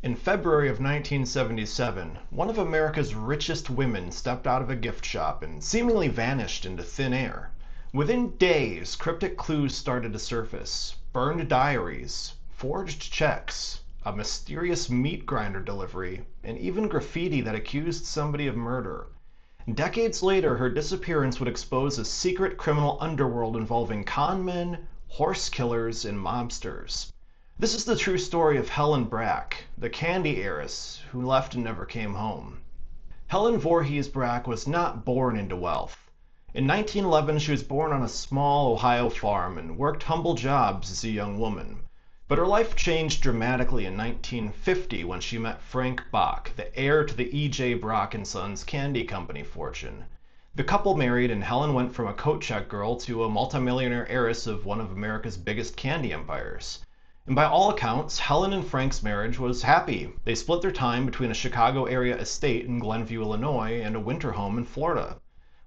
In February of 1977, one of America's richest women stepped out of a gift shop and seemingly vanished into thin air. Within days, cryptic clues started to surface: burned diaries, forged checks, a mysterious meat grinder delivery, and even graffiti that accused somebody of murder. Decades later, her disappearance would expose a secret criminal underworld involving conmen, horse killers, and mobsters. This is the true story of Helen Brach, the candy heiress who left and never came home. Helen Voorhees Brach was not born into wealth. In 1911, she was born on a small Ohio farm and worked humble jobs as a young woman. But her life changed dramatically in 1950 when she met Frank Bach, the heir to the E.J. Brock & Sons Candy Company fortune. The couple married, and Helen went from a coat check girl to a multimillionaire heiress of one of America's biggest candy empires. And by all accounts, Helen and Frank's marriage was happy. They split their time between a Chicago area estate in Glenview, Illinois, and a winter home in Florida.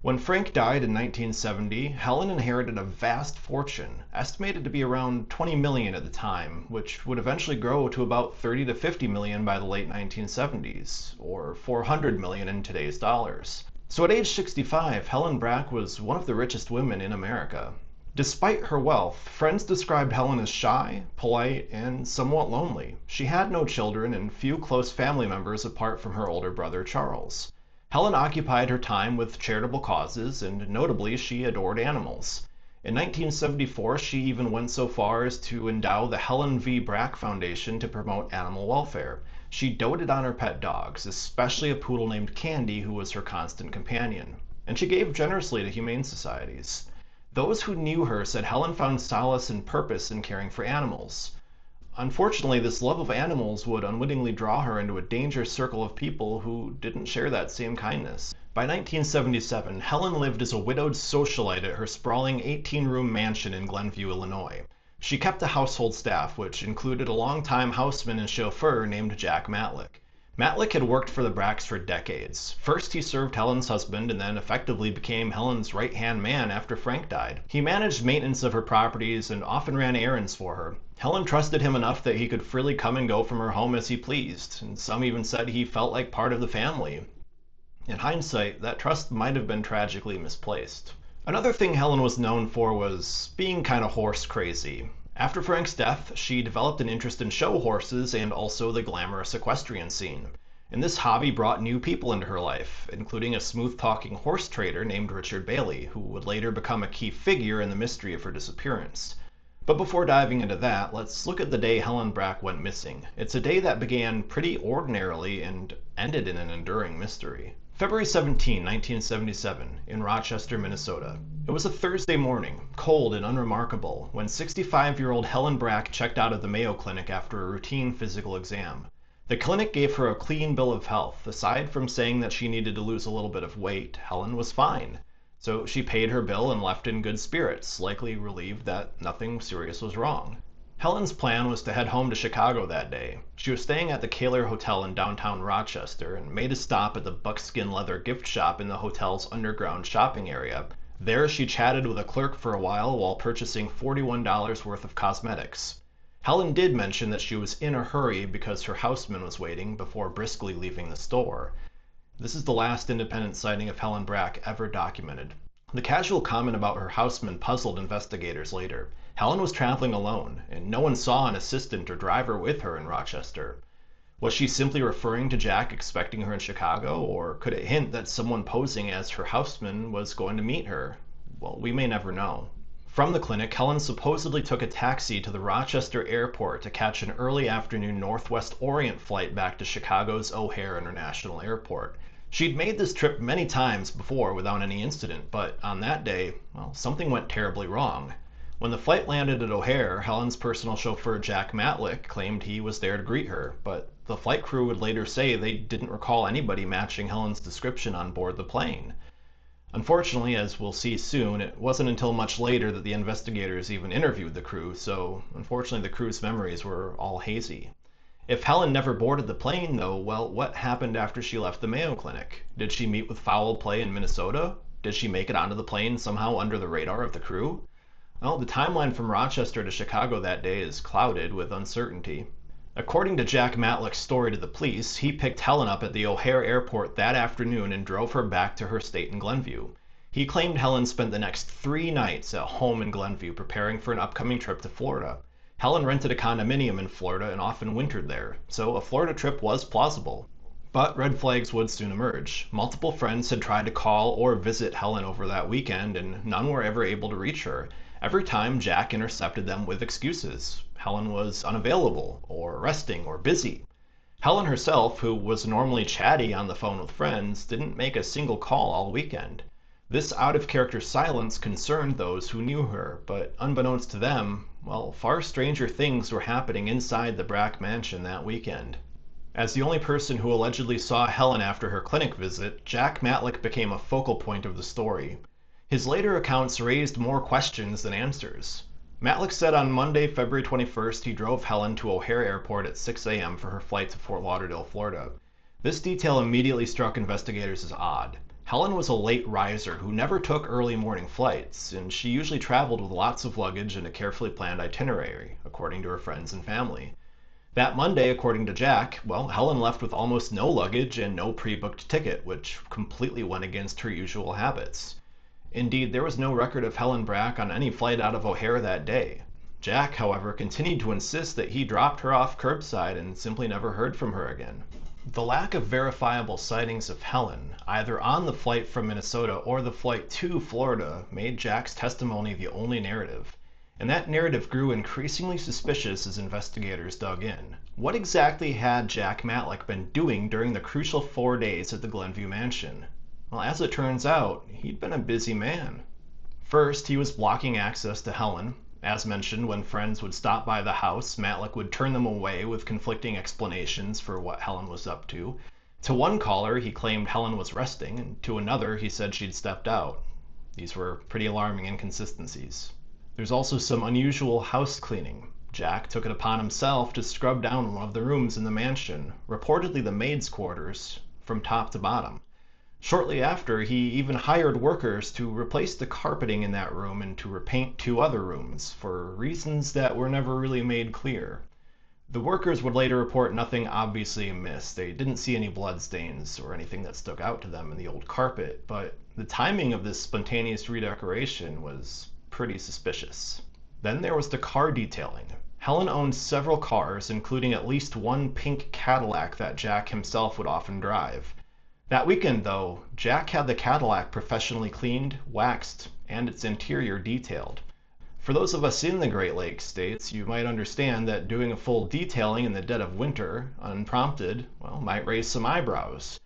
When Frank died in 1970, Helen inherited a vast fortune, estimated to be around $20 million at the time, which would eventually grow to about $30 to $50 million by the late 1970s, or $400 million in today's dollars. So at age 65, Helen Brach was one of the richest women in America. Despite her wealth, friends described Helen as shy, polite, and somewhat lonely. She had no children and few close family members apart from her older brother Charles. Helen occupied her time with charitable causes, and notably she adored animals. In 1974, she even went so far as to endow the Helen V. Brach Foundation to promote animal welfare. She doted on her pet dogs, especially a poodle named Candy, who was her constant companion. And she gave generously to humane societies. Those who knew her said Helen found solace and purpose in caring for animals. Unfortunately, this love of animals would unwittingly draw her into a dangerous circle of people who didn't share that same kindness. By 1977, Helen lived as a widowed socialite at her sprawling 18-room mansion in Glenview, Illinois. She kept a household staff, which included a longtime houseman and chauffeur named Jack Matlick. Matlick had worked for the Brachs for decades. First, he served Helen's husband and then effectively became Helen's right-hand man after Frank died. He managed maintenance of her properties and often ran errands for her. Helen trusted him enough that he could freely come and go from her home as he pleased, and some even said he felt like part of the family. In hindsight, that trust might have been tragically misplaced. Another thing Helen was known for was being kind of horse crazy. After Frank's death, she developed an interest in show horses and also the glamorous equestrian scene. And this hobby brought new people into her life, including a smooth-talking horse trader named Richard Bailey, who would later become a key figure in the mystery of her disappearance. But before diving into that, let's look at the day Helen Brach went missing. It's a day that began pretty ordinarily and ended in an enduring mystery. February 17, 1977, in Rochester, Minnesota. It was a Thursday morning, cold and unremarkable, when 65-year-old Helen Brach checked out of the Mayo Clinic after a routine physical exam. The clinic gave her a clean bill of health. Aside from saying that she needed to lose a little bit of weight, Helen was fine. So she paid her bill and left in good spirits, likely relieved that nothing serious was wrong. Helen's plan was to head home to Chicago that day. She was staying at the Kaler Hotel in downtown Rochester and made a stop at the buckskin leather gift shop in the hotel's underground shopping area. There she chatted with a clerk for a while purchasing $41 worth of cosmetics. Helen did mention that she was in a hurry because her houseman was waiting before briskly leaving the store. This is the last independent sighting of Helen Brach ever documented. The casual comment about her houseman puzzled investigators later. Helen was traveling alone, and no one saw an assistant or driver with her in Rochester. Was she simply referring to Jack expecting her in Chicago, or could it hint that someone posing as her houseman was going to meet her? Well, we may never know. From the clinic, Helen supposedly took a taxi to the Rochester airport to catch an early afternoon Northwest Orient flight back to Chicago's O'Hare International Airport. She'd made this trip many times before without any incident, but on that day, well, something went terribly wrong. When the flight landed at O'Hare, Helen's personal chauffeur Jack Matlick claimed he was there to greet her, but the flight crew would later say they didn't recall anybody matching Helen's description on board the plane. Unfortunately, as we'll see soon, it wasn't until much later that the investigators even interviewed the crew, so unfortunately the crew's memories were all hazy. If Helen never boarded the plane, though, well, what happened after she left the Mayo Clinic? Did she meet with foul play in Minnesota? Did she make it onto the plane somehow under the radar of the crew? Well, the timeline from Rochester to Chicago that day is clouded with uncertainty. According to Jack Matlock's story to the police, he picked Helen up at the O'Hare airport that afternoon and drove her back to her estate in Glenview. He claimed Helen spent the next 3 nights at home in Glenview preparing for an upcoming trip to Florida. Helen rented a condominium in Florida and often wintered there, so a Florida trip was plausible. But red flags would soon emerge. Multiple friends had tried to call or visit Helen over that weekend, and none were ever able to reach her. Every time, Jack intercepted them with excuses. Helen was unavailable, or resting, or busy. Helen herself, who was normally chatty on the phone with friends, didn't make a single call all weekend. This out-of-character silence concerned those who knew her, but unbeknownst to them, well, far stranger things were happening inside the Brach mansion that weekend. As the only person who allegedly saw Helen after her clinic visit, Jack Matlock became a focal point of the story. His later accounts raised more questions than answers. Matlock said on Monday, February 21st, he drove Helen to O'Hare Airport at 6 a.m. for her flight to Fort Lauderdale, Florida. This detail immediately struck investigators as odd. Helen was a late riser who never took early morning flights, and she usually traveled with lots of luggage and a carefully planned itinerary, according to her friends and family. That Monday, according to Jack, well, Helen left with almost no luggage and no pre-booked ticket, which completely went against her usual habits. Indeed, there was no record of Helen Brach on any flight out of O'Hare that day. Jack, however, continued to insist that he dropped her off curbside and simply never heard from her again. The lack of verifiable sightings of Helen, either on the flight from Minnesota or the flight to Florida, made Jack's testimony the only narrative. And that narrative grew increasingly suspicious as investigators dug in. What exactly had Jack Matlock been doing during the crucial 4 days at the Glenview mansion? Well, as it turns out, he'd been a busy man. First, he was blocking access to Helen. As mentioned, when friends would stop by the house, Matlock would turn them away with conflicting explanations for what Helen was up to. To one caller, he claimed Helen was resting, and to another, he said she'd stepped out. These were pretty alarming inconsistencies. There's also some unusual house cleaning. Jack took it upon himself to scrub down one of the rooms in the mansion, reportedly the maid's quarters, from top to bottom. Shortly after, he even hired workers to replace the carpeting in that room and to repaint 2 other rooms, for reasons that were never really made clear. The workers would later report nothing obviously amiss. They didn't see any bloodstains or anything that stuck out to them in the old carpet, but the timing of this spontaneous redecoration was pretty suspicious. Then there was the car detailing. Helen owned several cars, including at least one pink Cadillac that Jack himself would often drive. That weekend, though, Jack had the Cadillac professionally cleaned, waxed, and its interior detailed. For those of us in the Great Lakes states, you might understand that doing a full detailing in the dead of winter, unprompted, well, might raise some eyebrows.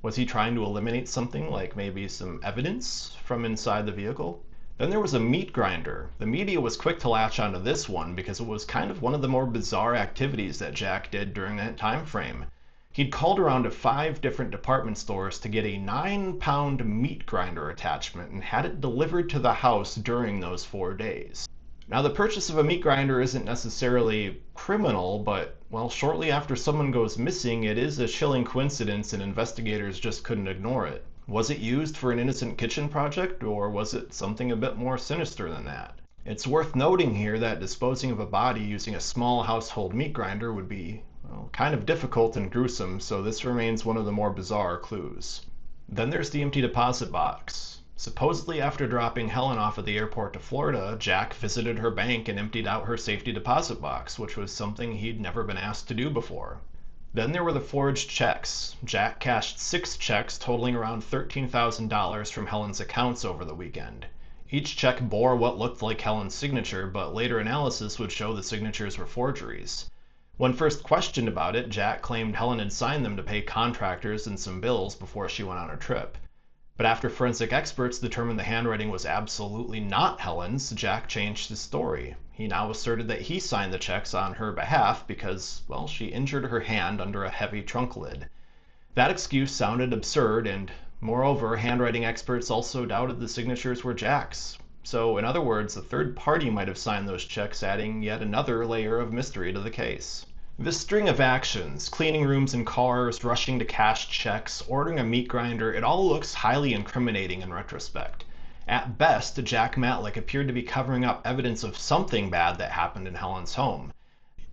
Was he trying to eliminate something like maybe some evidence from inside the vehicle? Then there was a meat grinder. The media was quick to latch onto this one because it was kind of one of the more bizarre activities that Jack did during that time frame. He'd called around to 5 different department stores to get a 9-pound meat grinder attachment and had it delivered to the house during those 4 days. Now, the purchase of a meat grinder isn't necessarily criminal, but, well, shortly after someone goes missing, it is a chilling coincidence and investigators just couldn't ignore it. Was it used for an innocent kitchen project, or was it something a bit more sinister than that? It's worth noting here that disposing of a body using a small household meat grinder would be, well, kind of difficult and gruesome, so this remains one of the more bizarre clues. Then there's the empty deposit box. Supposedly after dropping Helen off at the airport to Florida, Jack visited her bank and emptied out her safety deposit box, which was something he'd never been asked to do before. Then there were the forged checks. Jack cashed 6 checks totaling around $13,000 from Helen's accounts over the weekend. Each check bore what looked like Helen's signature, but later analysis would show the signatures were forgeries. When first questioned about it, Jack claimed Helen had signed them to pay contractors and some bills before she went on her trip. But after forensic experts determined the handwriting was absolutely not Helen's, Jack changed his story. He now asserted that he signed the checks on her behalf because, well, she injured her hand under a heavy trunk lid. That excuse sounded absurd, and moreover, handwriting experts also doubted the signatures were Jack's. So, in other words, a third party might have signed those checks, adding yet another layer of mystery to the case. This string of actions, cleaning rooms and cars, rushing to cash checks, ordering a meat grinder, it all looks highly incriminating in retrospect. At best, Jack Matlock appeared to be covering up evidence of something bad that happened in Helen's home.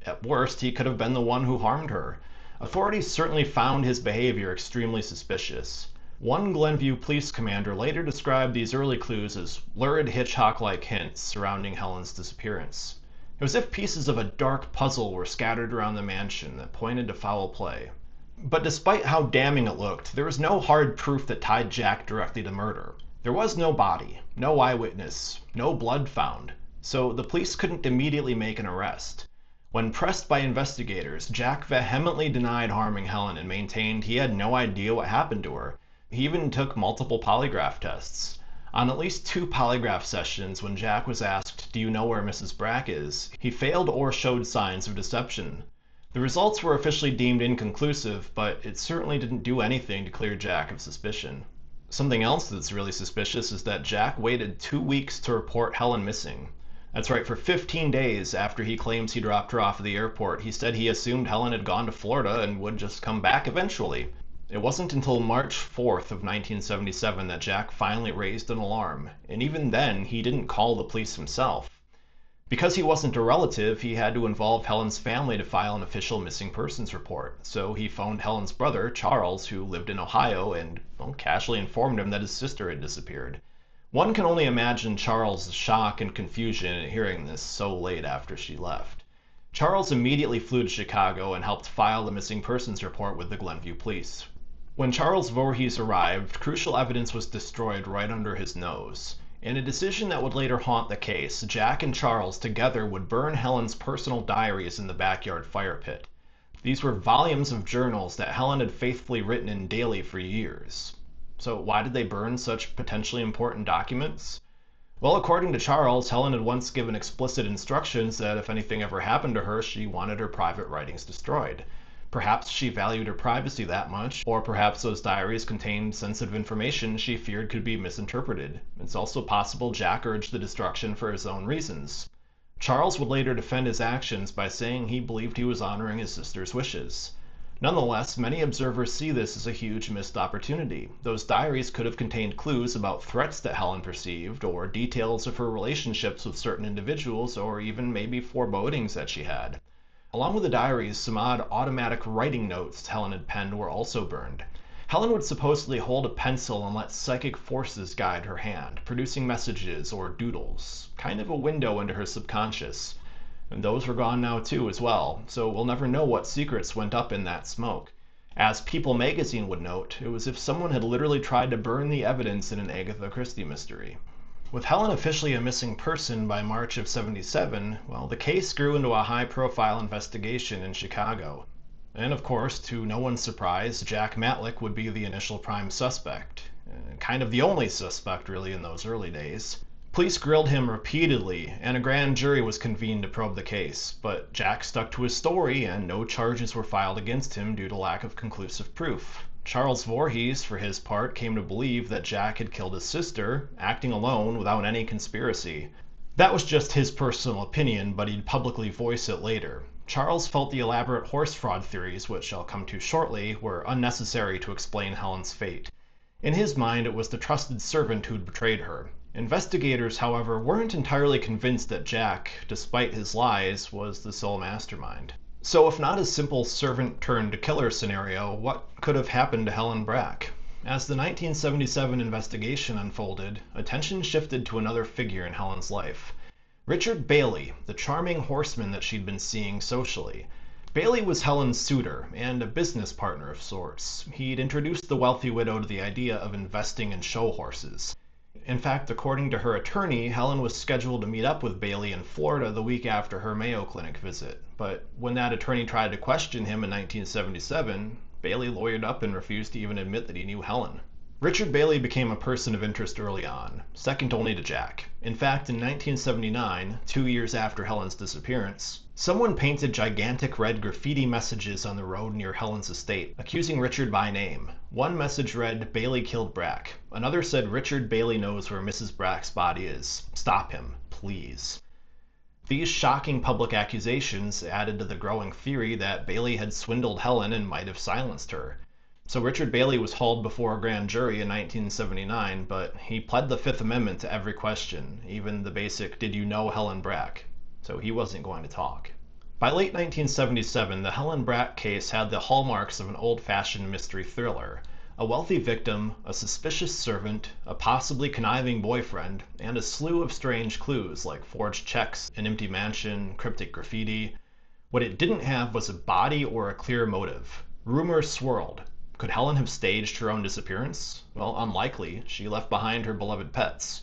At worst, he could have been the one who harmed her. Authorities certainly found his behavior extremely suspicious. One Glenview police commander later described these early clues as lurid Hitchcock-like hints surrounding Helen's disappearance. It was as if pieces of a dark puzzle were scattered around the mansion that pointed to foul play. But despite how damning it looked, there was no hard proof that tied Jack directly to murder. There was no body, no eyewitness, no blood found, so the police couldn't immediately make an arrest. When pressed by investigators, Jack vehemently denied harming Helen and maintained he had no idea what happened to her. He even took multiple polygraph tests. On at least 2 polygraph sessions, when Jack was asked, "Do you know where Mrs. Brach is?" he failed or showed signs of deception. The results were officially deemed inconclusive, but it certainly didn't do anything to clear Jack of suspicion. Something else that's really suspicious is that Jack waited 2 weeks to report Helen missing. That's right, for 15 days after he claims he dropped her off at the airport, he said he assumed Helen had gone to Florida and would just come back eventually. It wasn't until March 4th of 1977 that Jack finally raised an alarm, and even then he didn't call the police himself. Because he wasn't a relative, he had to involve Helen's family to file an official missing persons report, so he phoned Helen's brother, Charles, who lived in Ohio, and casually informed him that his sister had disappeared. One can only imagine Charles' shock and confusion at hearing this so late after she left. Charles immediately flew to Chicago and helped file the missing persons report with the Glenview police. When Charles Voorhees arrived, crucial evidence was destroyed right under his nose. In a decision that would later haunt the case, Jack and Charles together would burn Helen's personal diaries in the backyard fire pit. These were volumes of journals that Helen had faithfully written in daily for years. So why did they burn such potentially important documents? Well, according to Charles, Helen had once given explicit instructions that if anything ever happened to her, she wanted her private writings destroyed. Perhaps she valued her privacy that much, or perhaps those diaries contained sensitive information she feared could be misinterpreted. It's also possible Jack urged the destruction for his own reasons. Charles would later defend his actions by saying he believed he was honoring his sister's wishes. Nonetheless, many observers see this as a huge missed opportunity. Those diaries could have contained clues about threats that Helen perceived, or details of her relationships with certain individuals, or even maybe forebodings that she had. Along with the diaries, some odd automatic writing notes Helen had penned were also burned. Helen would supposedly hold a pencil and let psychic forces guide her hand, producing messages or doodles, kind of a window into her subconscious. And those were gone now too as well, so we'll never know what secrets went up in that smoke. As People magazine would note, it was as if someone had literally tried to burn the evidence in an Agatha Christie mystery. With Helen officially a missing person by March of '77, well, the case grew into a high-profile investigation in Chicago. And of course, to no one's surprise, Jack Matlick would be the initial prime suspect. Kind of the only suspect, really, in those early days. Police grilled him repeatedly, and a grand jury was convened to probe the case, but Jack stuck to his story, and no charges were filed against him due to lack of conclusive proof. Charles Voorhees, for his part, came to believe that Jack had killed his sister, acting alone without any conspiracy. That was just his personal opinion, but he'd publicly voice it later. Charles felt the elaborate horse fraud theories, which I'll come to shortly, were unnecessary to explain Helen's fate. In his mind, it was the trusted servant who'd betrayed her. Investigators, however, weren't entirely convinced that Jack, despite his lies, was the sole mastermind. So if not a simple servant-turned-killer scenario, what could have happened to Helen Brach? As the 1977 investigation unfolded, attention shifted to another figure in Helen's life. Richard Bailey, the charming horseman that she'd been seeing socially. Bailey was Helen's suitor, and a business partner of sorts. He'd introduced the wealthy widow to the idea of investing in show horses. In fact, according to her attorney, Helen was scheduled to meet up with Bailey in Florida the week after her Mayo Clinic visit. But when that attorney tried to question him in 1977, Bailey lawyered up and refused to even admit that he knew Helen. Richard Bailey became a person of interest early on, second only to Jack. In fact, in 1979, 2 years after Helen's disappearance, someone painted gigantic red graffiti messages on the road near Helen's estate, accusing Richard by name. One message read, "Bailey killed Brach." Another said, "Richard Bailey knows where Mrs. Brach's body is. Stop him, please." These shocking public accusations added to the growing theory that Bailey had swindled Helen and might have silenced her. So Richard Bailey was hauled before a grand jury in 1979, but he pled the Fifth Amendment to every question, even the basic, "Did you know Helen Brach?" So he wasn't going to talk. By late 1977, the Helen Brach case had the hallmarks of an old-fashioned mystery thriller. A wealthy victim, a suspicious servant, a possibly conniving boyfriend, and a slew of strange clues like forged checks, an empty mansion, cryptic graffiti. What it didn't have was a body or a clear motive. Rumors swirled. Could Helen have staged her own disappearance? Well, unlikely. She left behind her beloved pets.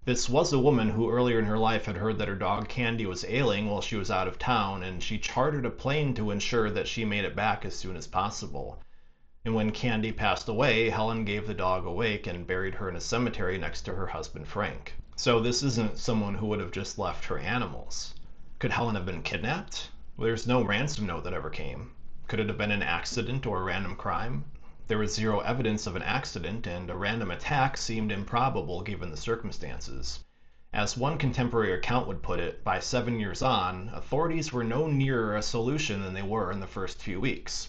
This was a woman who earlier in her life had heard that her dog Candy was ailing while she was out of town, and she chartered a plane to ensure that she made it back as soon as possible. And when Candy passed away, Helen gave the dog a wake and buried her in a cemetery next to her husband Frank. So this isn't someone who would have just left her animals. Could Helen have been kidnapped? Well, there's no ransom note that ever came. Could it have been an accident or a random crime? There was zero evidence of an accident, and a random attack seemed improbable given the circumstances. As one contemporary account would put it, by 7 years on, authorities were no nearer a solution than they were in the first few weeks.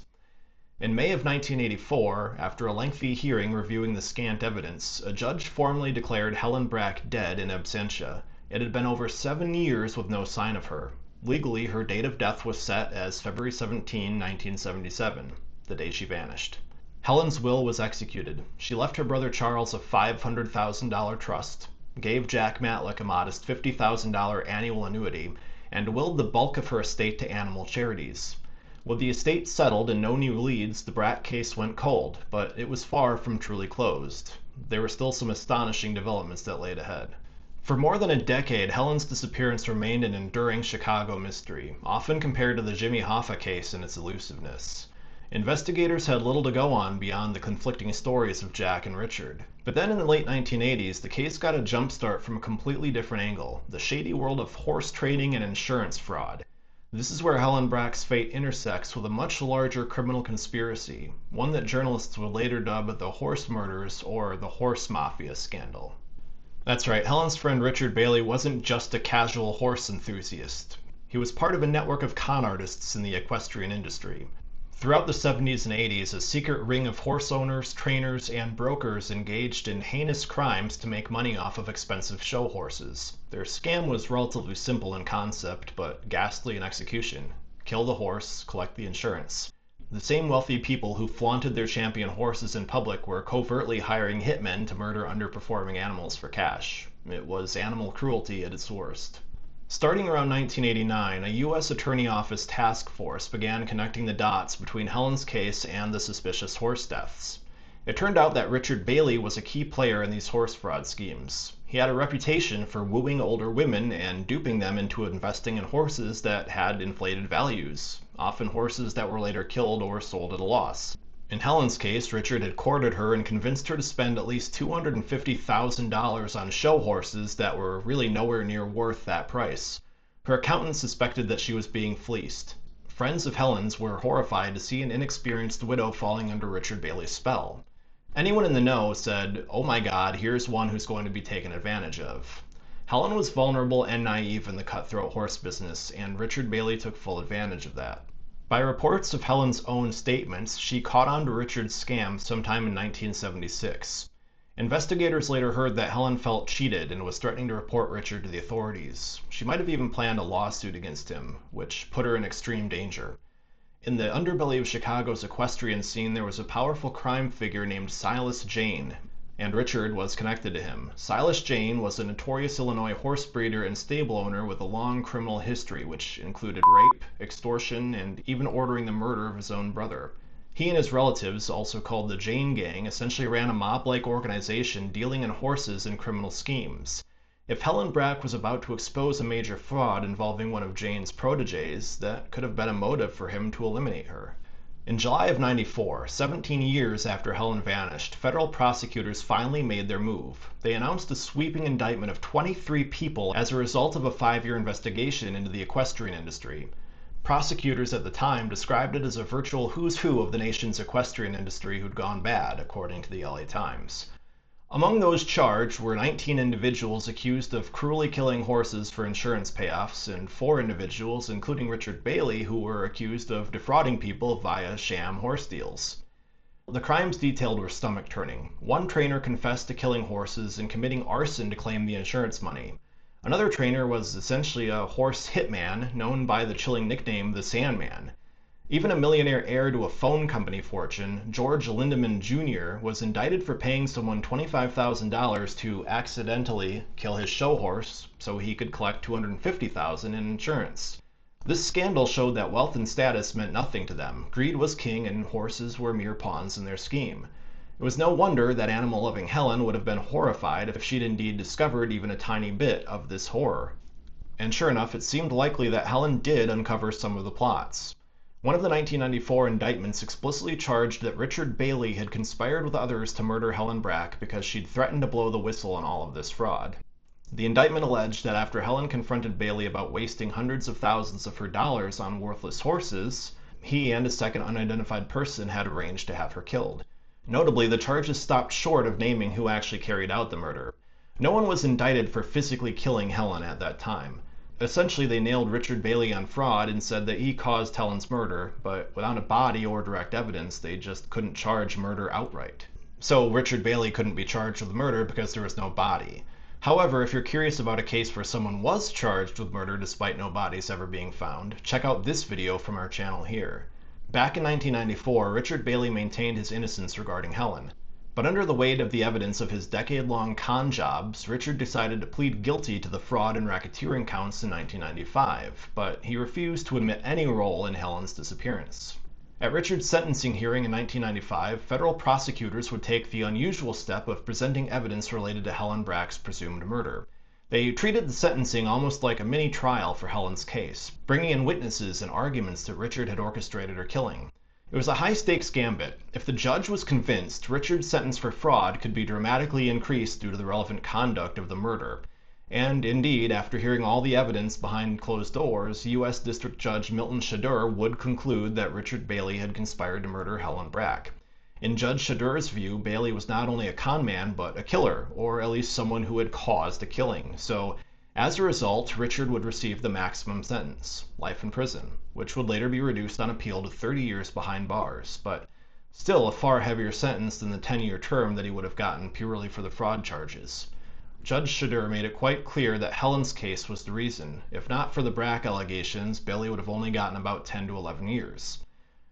In May of 1984, after a lengthy hearing reviewing the scant evidence, a judge formally declared Helen Brach dead in absentia. It had been over 7 years with no sign of her. Legally, her date of death was set as February 17, 1977, the day she vanished. Helen's will was executed. She left her brother Charles a $500,000 trust, gave Jack Matlock a modest $50,000 annual annuity, and willed the bulk of her estate to animal charities. With the estate settled and no new leads, the Brach case went cold, but it was far from truly closed. There were still some astonishing developments that laid ahead. For more than a decade, Helen's disappearance remained an enduring Chicago mystery, often compared to the Jimmy Hoffa case in its elusiveness. Investigators had little to go on beyond the conflicting stories of Jack and Richard. But then in the late 1980s, the case got a jump start from a completely different angle, the shady world of horse trading and insurance fraud. This is where Helen Brach's fate intersects with a much larger criminal conspiracy, one that journalists would later dub the horse murders or the horse mafia scandal. That's right, Helen's friend Richard Bailey wasn't just a casual horse enthusiast. He was part of a network of con artists in the equestrian industry. Throughout the 70s and 80s, a secret ring of horse owners, trainers, and brokers engaged in heinous crimes to make money off of expensive show horses. Their scam was relatively simple in concept, but ghastly in execution. Kill the horse, collect the insurance. The same wealthy people who flaunted their champion horses in public were covertly hiring hitmen to murder underperforming animals for cash. It was animal cruelty at its worst. Starting around 1989, a U.S. Attorney Office task force began connecting the dots between Helen's case and the suspicious horse deaths. It turned out that Richard Bailey was a key player in these horse fraud schemes. He had a reputation for wooing older women and duping them into investing in horses that had inflated values, often horses that were later killed or sold at a loss. In Helen's case, Richard had courted her and convinced her to spend at least $250,000 on show horses that were really nowhere near worth that price. Her accountant suspected that she was being fleeced. Friends of Helen's were horrified to see an inexperienced widow falling under Richard Bailey's spell. Anyone in the know said, "Oh my God, here's one who's going to be taken advantage of." Helen was vulnerable and naive in the cutthroat horse business, and Richard Bailey took full advantage of that. By reports of Helen's own statements, she caught on to Richard's scam sometime in 1976. Investigators later heard that Helen felt cheated and was threatening to report Richard to the authorities. She might have even planned a lawsuit against him, which put her in extreme danger. In the underbelly of Chicago's equestrian scene, there was a powerful crime figure named Silas Jane, and Richard was connected to him. Silas Jane was a notorious Illinois horse breeder and stable owner with a long criminal history, which included rape, extortion, and even ordering the murder of his own brother. He and his relatives, also called the Jane Gang, essentially ran a mob-like organization dealing in horses and criminal schemes. If Helen Brach was about to expose a major fraud involving one of Jane's proteges, that could have been a motive for him to eliminate her. In July of '94, 17 years after Helen vanished, federal prosecutors finally made their move. They announced a sweeping indictment of 23 people as a result of a 5-year investigation into the equestrian industry. Prosecutors at the time described it as a virtual who's who of the nation's equestrian industry who'd gone bad, according to the LA Times. Among those charged were 19 individuals accused of cruelly killing horses for insurance payoffs, and 4 individuals, including Richard Bailey, who were accused of defrauding people via sham horse deals. The crimes detailed were stomach-turning. One trainer confessed to killing horses and committing arson to claim the insurance money. Another trainer was essentially a horse hitman known by the chilling nickname the Sandman. Even a millionaire heir to a phone company fortune, George Lindemann Jr., was indicted for paying someone $25,000 to accidentally kill his show horse so he could collect $250,000 in insurance. This scandal showed that wealth and status meant nothing to them. Greed was king and horses were mere pawns in their scheme. It was no wonder that animal-loving Helen would have been horrified if she'd indeed discovered even a tiny bit of this horror. And sure enough, it seemed likely that Helen did uncover some of the plots. One of the 1994 indictments explicitly charged that Richard Bailey had conspired with others to murder Helen Brach because she'd threatened to blow the whistle on all of this fraud. The indictment alleged that after Helen confronted Bailey about wasting hundreds of thousands of her dollars on worthless horses, he and a second unidentified person had arranged to have her killed. Notably, the charges stopped short of naming who actually carried out the murder. No one was indicted for physically killing Helen at that time. Essentially, they nailed Richard Bailey on fraud and said that he caused Helen's murder, but without a body or direct evidence, they just couldn't charge murder outright. So Richard Bailey couldn't be charged with murder because there was no body. However, if you're curious about a case where someone was charged with murder despite no bodies ever being found, check out this video from our channel here. Back in 1994, Richard Bailey maintained his innocence regarding Helen. But under the weight of the evidence of his decade-long con jobs, Richard decided to plead guilty to the fraud and racketeering counts in 1995, but he refused to admit any role in Helen's disappearance. At Richard's sentencing hearing in 1995, federal prosecutors would take the unusual step of presenting evidence related to Helen Brach's presumed murder. They treated the sentencing almost like a mini trial for Helen's case, bringing in witnesses and arguments that Richard had orchestrated her killing. It was a high-stakes gambit. If the judge was convinced, Richard's sentence for fraud could be dramatically increased due to the relevant conduct of the murder. And indeed, after hearing all the evidence behind closed doors, U.S. District Judge Milton Shadur would conclude that Richard Bailey had conspired to murder Helen Brach. In Judge Shadur's view, Bailey was not only a con man, but a killer, or at least someone who had caused a killing. So, as a result, Richard would receive the maximum sentence, life in prison, which would later be reduced on appeal to 30 years behind bars, but still a far heavier sentence than the 10-year term that he would have gotten purely for the fraud charges. Judge Shadur made it quite clear that Helen's case was the reason. If not for the Brach allegations, Bailey would have only gotten about 10 to 11 years.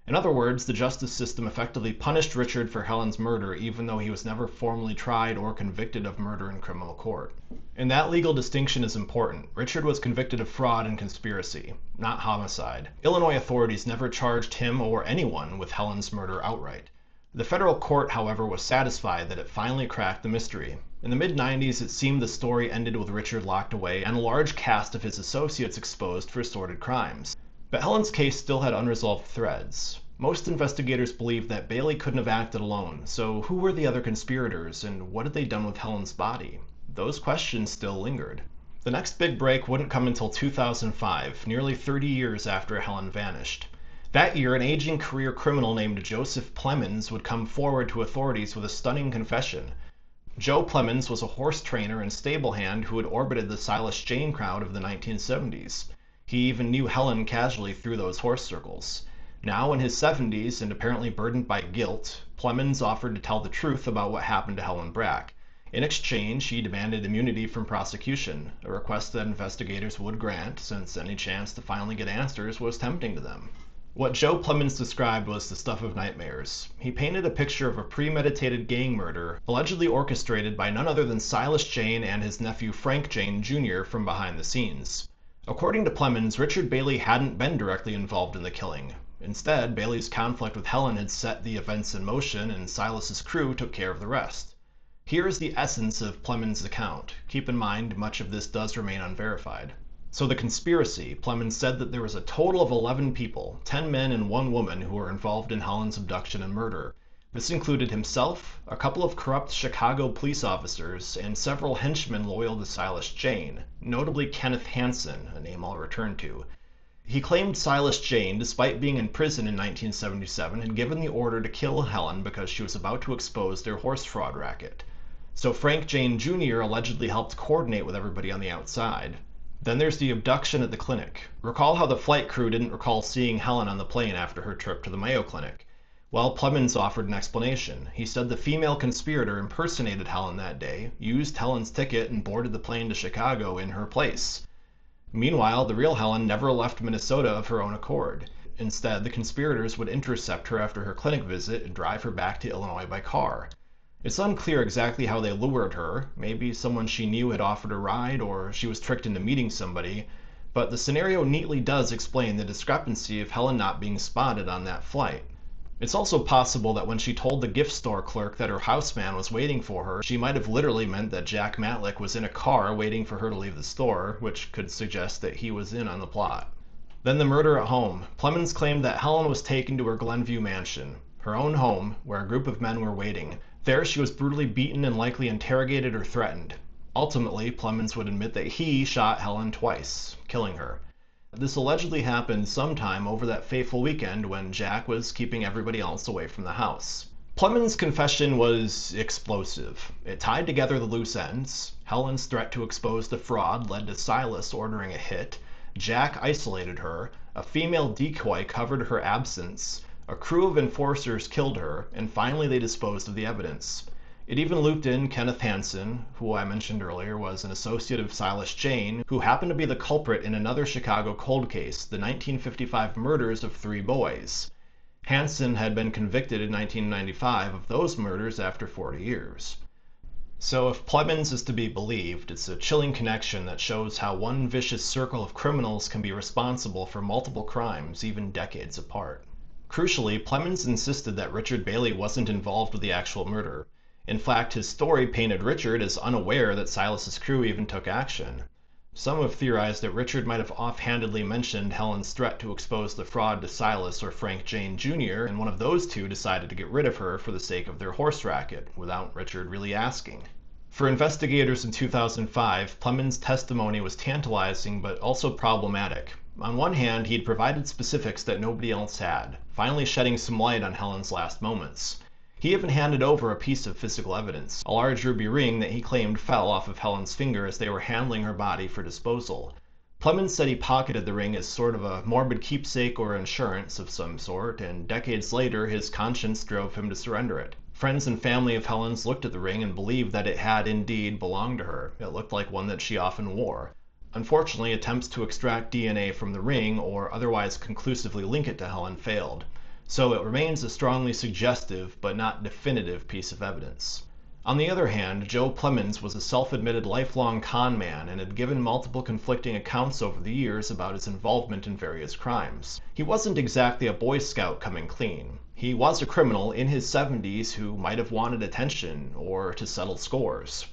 In other words, the justice system effectively punished Richard for Helen's murder even though he was never formally tried or convicted of murder in criminal court. And that legal distinction is important. Richard was convicted of fraud and conspiracy, not homicide. Illinois authorities never charged him or anyone with Helen's murder outright. The federal court, however, was satisfied that it finally cracked the mystery. In the mid-90s, it seemed the story ended with Richard locked away and a large cast of his associates exposed for sordid crimes. But Helen's case still had unresolved threads. Most investigators believed that Bailey couldn't have acted alone, so who were the other conspirators and what had they done with Helen's body? Those questions still lingered. The next big break wouldn't come until 2005, nearly 30 years after Helen vanished. That year, an aging career criminal named Joseph Plemons would come forward to authorities with a stunning confession. Joe Plemons was a horse trainer and stable hand who had orbited the Silas Jane crowd of the 1970s. He even knew Helen casually through those horse circles. Now in his 70s and apparently burdened by guilt, Plemons offered to tell the truth about what happened to Helen Brach. In exchange, he demanded immunity from prosecution, a request that investigators would grant since any chance to finally get answers was tempting to them. What Joe Plemons described was the stuff of nightmares. He painted a picture of a premeditated gang murder, allegedly orchestrated by none other than Silas Jane and his nephew Frank Jane Jr. from behind the scenes. According to Plemons, Richard Bailey hadn't been directly involved in the killing. Instead, Bailey's conflict with Helen had set the events in motion and Silas's crew took care of the rest. Here is the essence of Plemons' account. Keep in mind, much of this does remain unverified. So the conspiracy, Plemons said that there was a total of 11 people, 10 men and 1 woman who were involved in Helen's abduction and murder. This included himself, a couple of corrupt Chicago police officers, and several henchmen loyal to Silas Jane, notably Kenneth Hansen, a name I'll return to. He claimed Silas Jane, despite being in prison in 1977, had given the order to kill Helen because she was about to expose their horse fraud racket. So Frank Jane Jr. allegedly helped coordinate with everybody on the outside. Then there's the abduction at the clinic. Recall how the flight crew didn't recall seeing Helen on the plane after her trip to the Mayo Clinic. Well, Plemons offered an explanation. He said the female conspirator impersonated Helen that day, used Helen's ticket, and boarded the plane to Chicago in her place. Meanwhile, the real Helen never left Minnesota of her own accord. Instead, the conspirators would intercept her after her clinic visit and drive her back to Illinois by car. It's unclear exactly how they lured her. Maybe someone she knew had offered a ride, or she was tricked into meeting somebody. But the scenario neatly does explain the discrepancy of Helen not being spotted on that flight. It's also possible that when she told the gift store clerk that her houseman was waiting for her, she might have literally meant that Jack Matlick was in a car waiting for her to leave the store, which could suggest that he was in on the plot. Then the murder at home. Plemons claimed that Helen was taken to her Glenview mansion, her own home, where a group of men were waiting. There she was brutally beaten and likely interrogated or threatened. Ultimately, Plemons would admit that he shot Helen twice, killing her. This allegedly happened sometime over that fateful weekend when Jack was keeping everybody else away from the house. Plemons' confession was explosive. It tied together the loose ends. Helen's threat to expose the fraud led to Silas ordering a hit. Jack isolated her. A female decoy covered her absence. A crew of enforcers killed her, and finally they disposed of the evidence. It even looped in Kenneth Hansen, who I mentioned earlier was an associate of Silas Jane, who happened to be the culprit in another Chicago cold case, the 1955 murders of 3 boys. Hansen had been convicted in 1995 of those murders after 40 years. So if Plemons is to be believed, it's a chilling connection that shows how one vicious circle of criminals can be responsible for multiple crimes, even decades apart. Crucially, Plemons insisted that Richard Bailey wasn't involved with the actual murder. In fact, his story painted Richard as unaware that Silas's crew even took action. Some have theorized that Richard might have offhandedly mentioned Helen's threat to expose the fraud to Silas or Frank Jane Jr., and one of those two decided to get rid of her for the sake of their horse racket, without Richard really asking. For investigators in 2005, Plemons' testimony was tantalizing but also problematic. On one hand, he'd provided specifics that nobody else had, finally shedding some light on Helen's last moments. He even handed over a piece of physical evidence, a large ruby ring that he claimed fell off of Helen's finger as they were handling her body for disposal. Plemons said he pocketed the ring as sort of a morbid keepsake or insurance of some sort, and decades later his conscience drove him to surrender it. Friends and family of Helen's looked at the ring and believed that it had indeed belonged to her. It looked like one that she often wore. Unfortunately, attempts to extract DNA from the ring or otherwise conclusively link it to Helen failed. So it remains a strongly suggestive but not definitive piece of evidence. On the other hand, Joe Plemons was a self-admitted lifelong con man and had given multiple conflicting accounts over the years about his involvement in various crimes. He wasn't exactly a Boy Scout coming clean. He was a criminal in his 70s who might have wanted attention or to settle scores.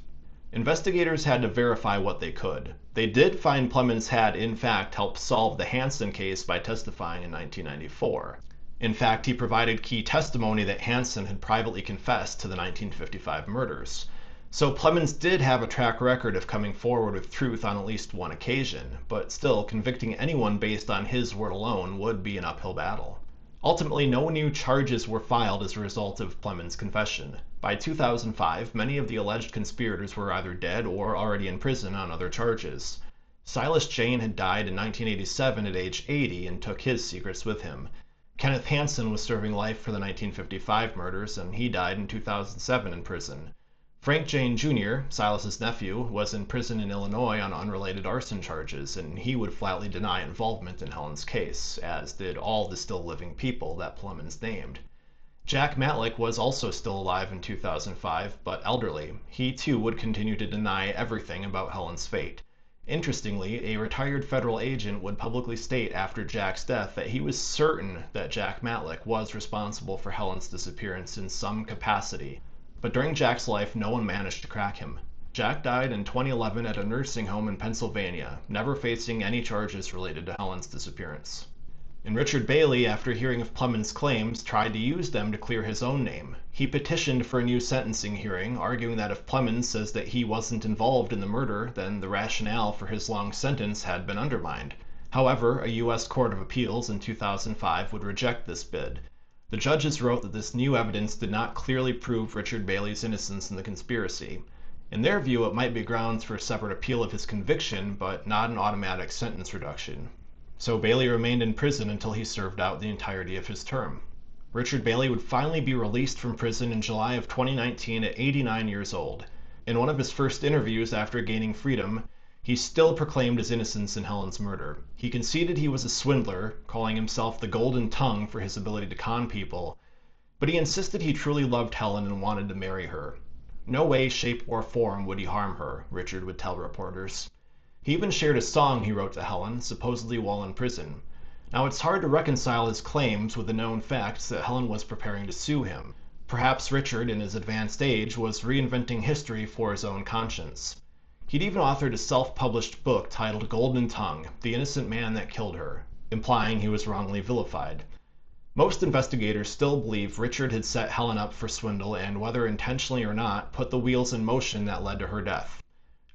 Investigators had to verify what they could. They did find Plemons had, in fact, helped solve the Hansen case by testifying in 1994. In fact, he provided key testimony that Hansen had privately confessed to the 1955 murders. So Plemons did have a track record of coming forward with truth on at least one occasion, but still, convicting anyone based on his word alone would be an uphill battle. Ultimately, no new charges were filed as a result of Plemons' confession. By 2005, many of the alleged conspirators were either dead or already in prison on other charges. Silas Jane had died in 1987 at age 80 and took his secrets with him. Kenneth Hansen was serving life for the 1955 murders, and he died in 2007 in prison. Frank Jane Jr., Silas's nephew, was in prison in Illinois on unrelated arson charges, and he would flatly deny involvement in Helen's case, as did all the still living people that Plemons named. Jack Matlick was also still alive in 2005, but elderly. He too would continue to deny everything about Helen's fate. Interestingly, a retired federal agent would publicly state after Jack's death that he was certain that Jack Matlick was responsible for Helen's disappearance in some capacity. But during Jack's life, no one managed to crack him. Jack died in 2011 at a nursing home in Pennsylvania, never facing any charges related to Helen's disappearance. And Richard Bailey, after hearing of Plemons' claims, tried to use them to clear his own name. He petitioned for a new sentencing hearing, arguing that if Plemons says that he wasn't involved in the murder, then the rationale for his long sentence had been undermined. However, a U.S. Court of Appeals in 2005 would reject this bid. The judges wrote that this new evidence did not clearly prove Richard Bailey's innocence in the conspiracy. In their view, it might be grounds for a separate appeal of his conviction, but not an automatic sentence reduction. So Bailey remained in prison until he served out the entirety of his term. Richard Bailey would finally be released from prison in July of 2019 at 89 years old. In one of his first interviews after gaining freedom, he still proclaimed his innocence in Helen's murder. He conceded he was a swindler, calling himself the Golden Tongue for his ability to con people, but he insisted he truly loved Helen and wanted to marry her. No way, shape, or form would he harm her, Richard would tell reporters. He even shared a song he wrote to Helen, supposedly while in prison. Now, it's hard to reconcile his claims with the known facts that Helen was preparing to sue him. Perhaps Richard, in his advanced age, was reinventing history for his own conscience. He'd even authored a self-published book titled Golden Tongue, The Innocent Man That Killed Her, implying he was wrongly vilified. Most investigators still believe Richard had set Helen up for swindle and, whether intentionally or not, put the wheels in motion that led to her death.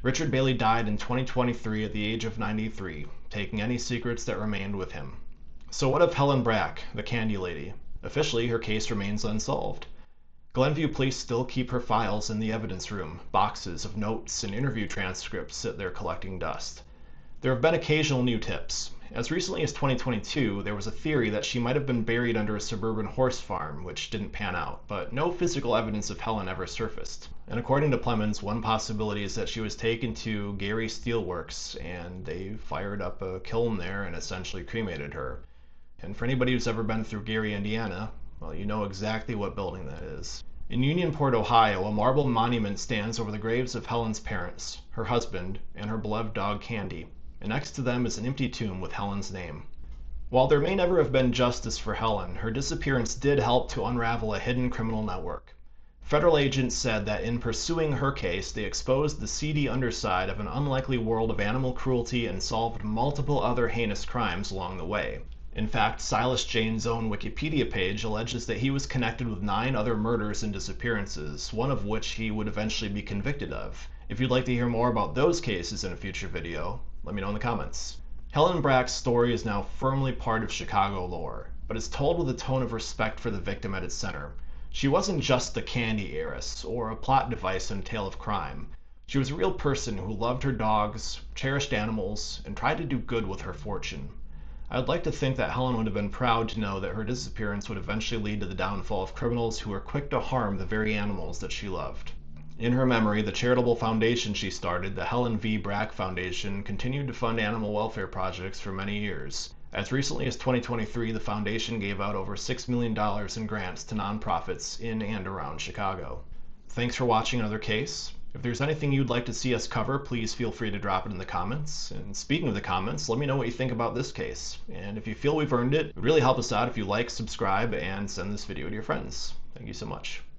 Richard Bailey died in 2023 at the age of 93, taking any secrets that remained with him. So what of Helen Brach, the candy lady? Officially, her case remains unsolved. Glenview police still keep her files in the evidence room. Boxes of notes and interview transcripts sit there collecting dust. There have been occasional new tips. As recently as 2022, there was a theory that she might have been buried under a suburban horse farm, which didn't pan out, but no physical evidence of Helen ever surfaced. And according to Plemons, one possibility is that she was taken to Gary Steelworks, and they fired up a kiln there and essentially cremated her. And for anybody who's ever been through Gary, Indiana, well, you know exactly what building that is. In Unionport, Ohio, a marble monument stands over the graves of Helen's parents, her husband, and her beloved dog Candy, and next to them is an empty tomb with Helen's name. While there may never have been justice for Helen, her disappearance did help to unravel a hidden criminal network. Federal agents said that in pursuing her case, they exposed the seedy underside of an unlikely world of animal cruelty and solved multiple other heinous crimes along the way. In fact, Silas Jane's own Wikipedia page alleges that he was connected with 9 other murders and disappearances, one of which he would eventually be convicted of. If you'd like to hear more about those cases in a future video, let me know in the comments. Helen Brach's story is now firmly part of Chicago lore, but it's told with a tone of respect for the victim at its center. She wasn't just the candy heiress, or a plot device in a tale of crime. She was a real person who loved her dogs, cherished animals, and tried to do good with her fortune. I'd like to think that Helen would have been proud to know that her disappearance would eventually lead to the downfall of criminals who were quick to harm the very animals that she loved. In her memory, the charitable foundation she started, the Helen V. Brach Foundation, continued to fund animal welfare projects for many years. As recently as 2023, the foundation gave out over $6 million in grants to nonprofits in and around Chicago. Thanks for watching another case. If there's anything you'd like to see us cover, please feel free to drop it in the comments. And speaking of the comments, let me know what you think about this case. And if you feel we've earned it, it would really help us out if you like, subscribe, and send this video to your friends. Thank you so much.